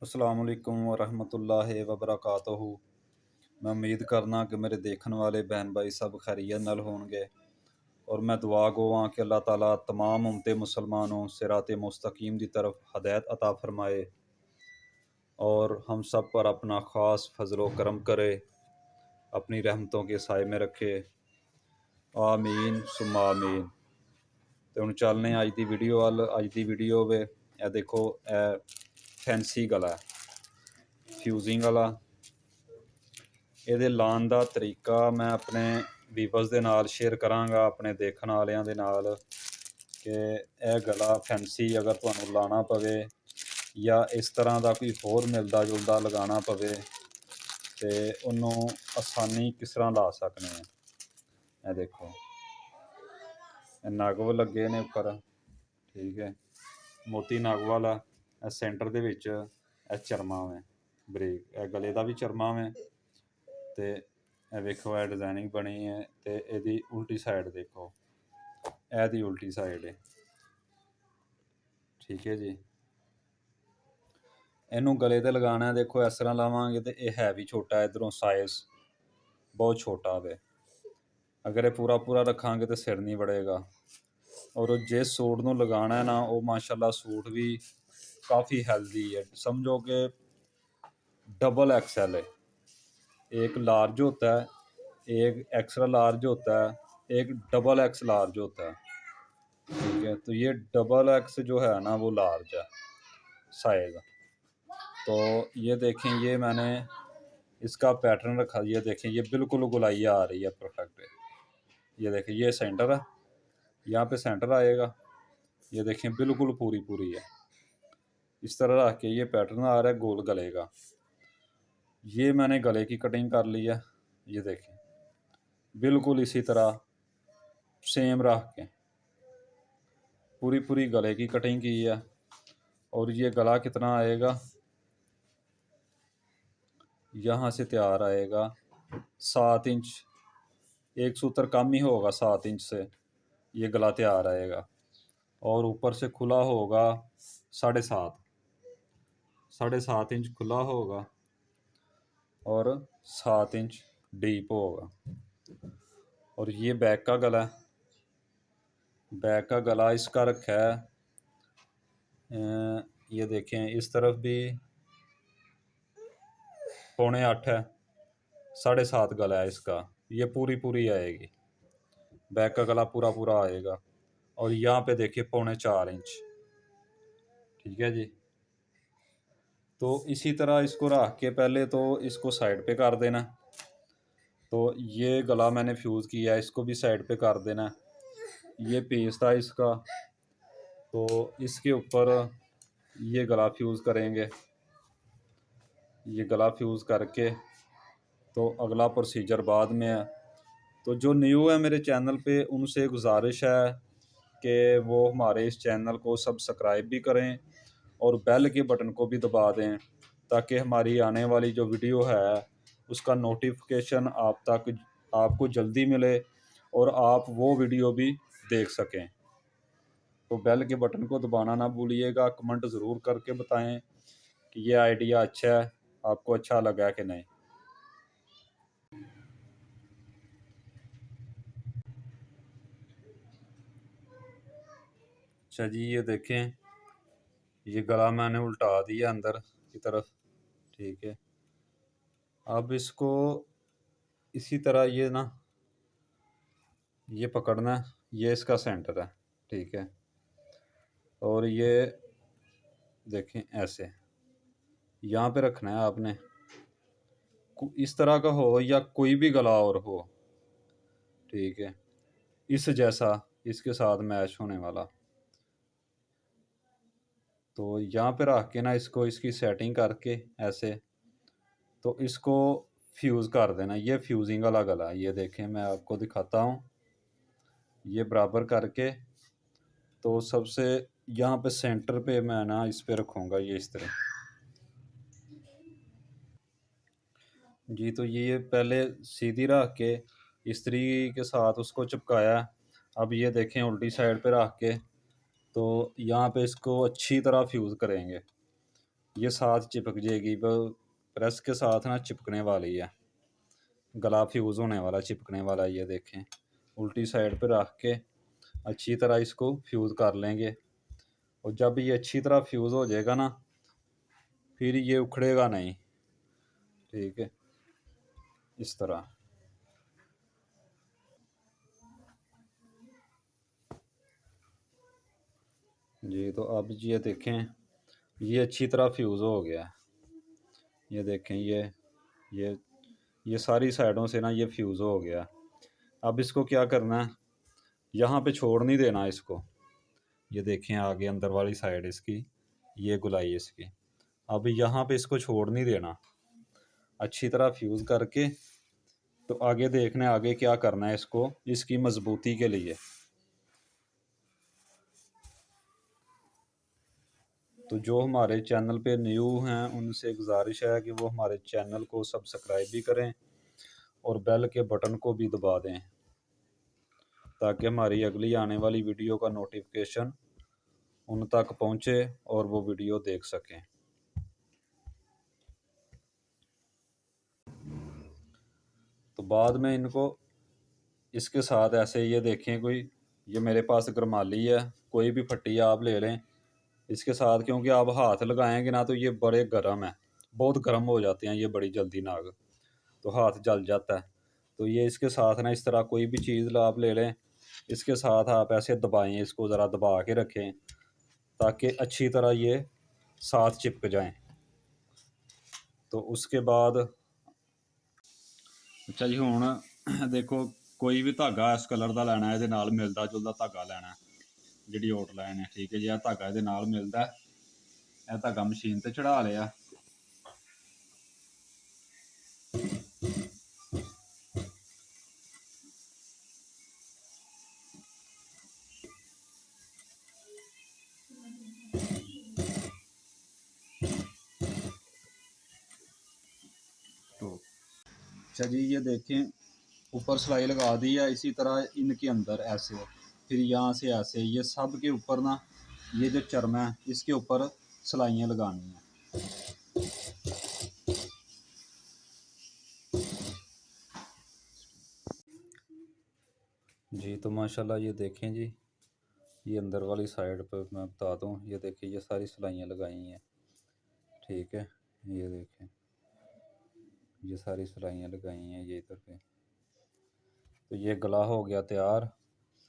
अस्सलामुअलैकुम वरहमतुल्लाहि वबरकातुहू। मैं उम्मीद करना कि मेरे देखने वाले बहन भाई सब खैरियत नाल होंगे और मैं दुआ गोवां कि अल्लाह ताला तमाम उम्मते मुसलमानों सिराते मुस्तकीम की तरफ हदायत अता फरमाए और हम सब पर अपना ख़ास फजलो करम करे, अपनी रहमतों के साए में रखे। आमीन सुम्मा आमीन। तो हुण चलने अज की वीडियो वाल। अज की वीडियो वे ए देखो, ए फैंसी गला फ्यूजिंग वाला। ਇਹਦੇ ਲਾਉਣ ਦਾ ਤਰੀਕਾ मैं अपने ਵੀਵਰਸ ਦੇ ਨਾਲ शेयर करांगा, अपने देखने वालियां ਦੇ ਨਾਲ कि यह गला फैंसी अगर ਤੁਹਾਨੂੰ ਲਾਣਾ पवे या इस तरह का कोई होर मिलता जुलता लगाना पवे तो उन्होंने आसानी किस तरह ला सकते हैं। यह देखो नग लगे ने उपर, ठीक है, मोती नग वाला। सेंटर दे विच चरमा है बरीक, गले का भी चरमा है। तो यह देखो यह डिज़ाइनिंग बनी है। तो यदी उल्टी साइड देखो, यदी उल्टी साइड है, ठीक है जी। इनू गले ते लगाना है, देखो इस तरह लावांगे तो यह है भी छोटा, इधरों साइज़ बहुत छोटा वे। अगर ये पूरा पूरा रखांगे तो सिर नहीं बढ़ेगा। और जिस सूट नू लगाना है ना, वो माशाल्लाह सूट भी काफ़ी हैल्दी है। समझो कि डबल एक्सएल है। एक लार्ज होता है, एक एक्स्ट्रा लार्ज होता है, एक डबल एक्स लार्ज होता है, ठीक है। तो ये डबल एक्स जो है ना वो लार्ज है साइज। तो ये देखें, ये मैंने इसका पैटर्न रखा, ये देखें, ये बिल्कुल गुलाई आ रही है परफेक्ट। ये देखें, ये सेंटर है, यहाँ पे सेंटर आएगा। ये देखें बिल्कुल पूरी पूरी है। इस तरह रख के ये पैटर्न आ रहा है गोल गले का। ये मैंने गले की कटिंग कर ली है। ये देखें बिल्कुल इसी तरह सेम रख के पूरी पूरी गले की कटिंग की है। और ये गला कितना आएगा, यहाँ से तैयार आएगा 7 इंच। एक सूत्र कम ही होगा 7 इंच से ये गला तैयार आएगा। और ऊपर से खुला होगा 7.5 इंच खुला होगा और 7 इंच डीप होगा। और ये बैक का गला है। बैक का गला इसका रखा है, ये देखें इस तरफ भी 7.25 है, 7.5 गला है इसका। ये पूरी पूरी आएगी, बैक का गला पूरा पूरा आएगा। और यहाँ पे देखिए 4.25 इंच, ठीक है जी। तो इसी तरह इसको रख के पहले तो इसको साइड पे कर देना। तो ये गला मैंने फ्यूज़ किया है, इसको भी साइड पे कर देना। ये पीस था इसका, तो इसके ऊपर ये गला फ्यूज़ करेंगे। ये गला फ्यूज़ करके तो अगला प्रोसीजर बाद में है। तो जो न्यू है मेरे चैनल पे, उनसे गुजारिश है कि वो हमारे इस चैनल को सब्सक्राइब भी करें और बेल के बटन को भी दबा दें, ताकि हमारी आने वाली जो वीडियो है उसका नोटिफिकेशन आप तक आपको जल्दी मिले और आप वो वीडियो भी देख सकें। तो बेल के बटन को दबाना ना भूलिएगा। कमेंट ज़रूर करके बताएं कि ये आइडिया अच्छा है, आपको अच्छा लगा कि नहीं। अच्छा जी, ये देखें, ये गला मैंने उल्टा दिया अंदर की तरफ, ठीक है। अब इसको इसी तरह ये ना, ये पकड़ना है, ये इसका सेंटर है, ठीक है। और ये देखें ऐसे यहाँ पे रखना है आपने। इस तरह का हो या कोई भी गला और हो, ठीक है, इस जैसा इसके साथ मैच होने वाला। तो यहाँ पे रख के ना इसको, इसकी सेटिंग करके ऐसे, तो इसको फ्यूज़ कर देना। ये फ्यूजिंग वाला गला, ये देखें मैं आपको दिखाता हूँ। ये बराबर करके तो सबसे यहाँ पे सेंटर पे मैं ना इस पे रखूँगा, ये इस तरह जी। तो ये पहले सीधी रख के इस्त्री के साथ उसको चिपकाया। अब ये देखें उल्टी साइड पे रख के तो यहाँ पे इसको अच्छी तरह फ्यूज़ करेंगे। ये साथ चिपक जाएगी। वो प्रेस के साथ ना चिपकने वाली है, गला फ्यूज़ होने वाला, चिपकने वाला। ये देखें, उल्टी साइड पे रख के अच्छी तरह इसको फ्यूज़ कर लेंगे। और जब ये अच्छी तरह फ्यूज़ हो जाएगा ना, फिर ये उखड़ेगा नहीं। ठीक है, इस तरह। जी तो अब ये देखें, ये अच्छी तरह फ्यूज़ हो गया। ये देखें, ये ये सारी साइडों से ना ये फ्यूज़ हो गया। अब इसको क्या करना है, यहाँ पे छोड़ नहीं देना इसको। ये देखें, आगे अंदर वाली साइड इसकी, ये गुलाई इसकी। अब यहाँ पे इसको छोड़ नहीं देना, अच्छी तरह फ्यूज़ करके। तो आगे देखना है आगे क्या करना है इसको, इसकी मजबूती के लिए। तो जो हमारे चैनल पे न्यू हैं उनसे गुजारिश है कि वो हमारे चैनल को सब्सक्राइब भी करें और बेल के बटन को भी दबा दें, ताकि हमारी अगली आने वाली वीडियो का नोटिफिकेशन उन तक पहुंचे और वो वीडियो देख सकें। तो बाद में इनको इसके साथ ऐसे, ये देखें, कोई ये मेरे पास गरमाली है, कोई भी फट्टी आप ले लें इसके साथ, क्योंकि आप हाथ लगाएंगे ना तो ये बड़े गर्म है, बहुत गर्म हो जाते हैं ये बड़ी जल्दी नाग, तो हाथ जल जाता है। तो ये इसके साथ ना इस तरह कोई भी चीज़ आप ले लें, इसके साथ आप ऐसे दबाएं, इसको ज़रा दबा के रखें ताकि अच्छी तरह ये साथ चिपक जाएं। तो उसके बाद अच्छा जी, हुण देखो, कोई भी धागा इस कलर का लैना, ये मिलता जुलता धागा लैना, जी आउटलाइन है। ठीक है जी, धागा ये मिलता है, यह धागा मशीन पर चढ़ा लिया। तो अच्छा जी, ये देखें, ऊपर सिलाई लगा दी है, इसी तरह इनके अंदर ऐसे, फिर यहाँ से ऐसे, ये सब के ऊपर ना ये जो चर्म है इसके ऊपर सिलाइयाँ लगानी है। जी तो माशाल्लाह ये देखें जी, ये अंदर वाली साइड पर मैं बता दूं, ये देखिए ये सारी सिलाइयाँ लगाई हैं। ठीक है, ये देखें, ये सारी सिलाइयाँ लगाई हैं ये इधर पे। तो ये गला हो गया तैयार।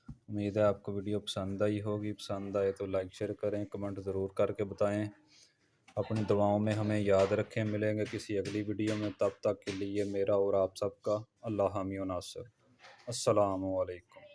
उम्मीद है आपको वीडियो पसंद आई होगी। पसंद आए तो लाइक शेयर करें, कमेंट ज़रूर करके बताएं। अपनी दुआओं में हमें याद रखें। मिलेंगे किसी अगली वीडियो में, तब तक के लिए मेरा और आप सबका अल्लाह हामी व नासिर। अस्सलामु अलैकुम।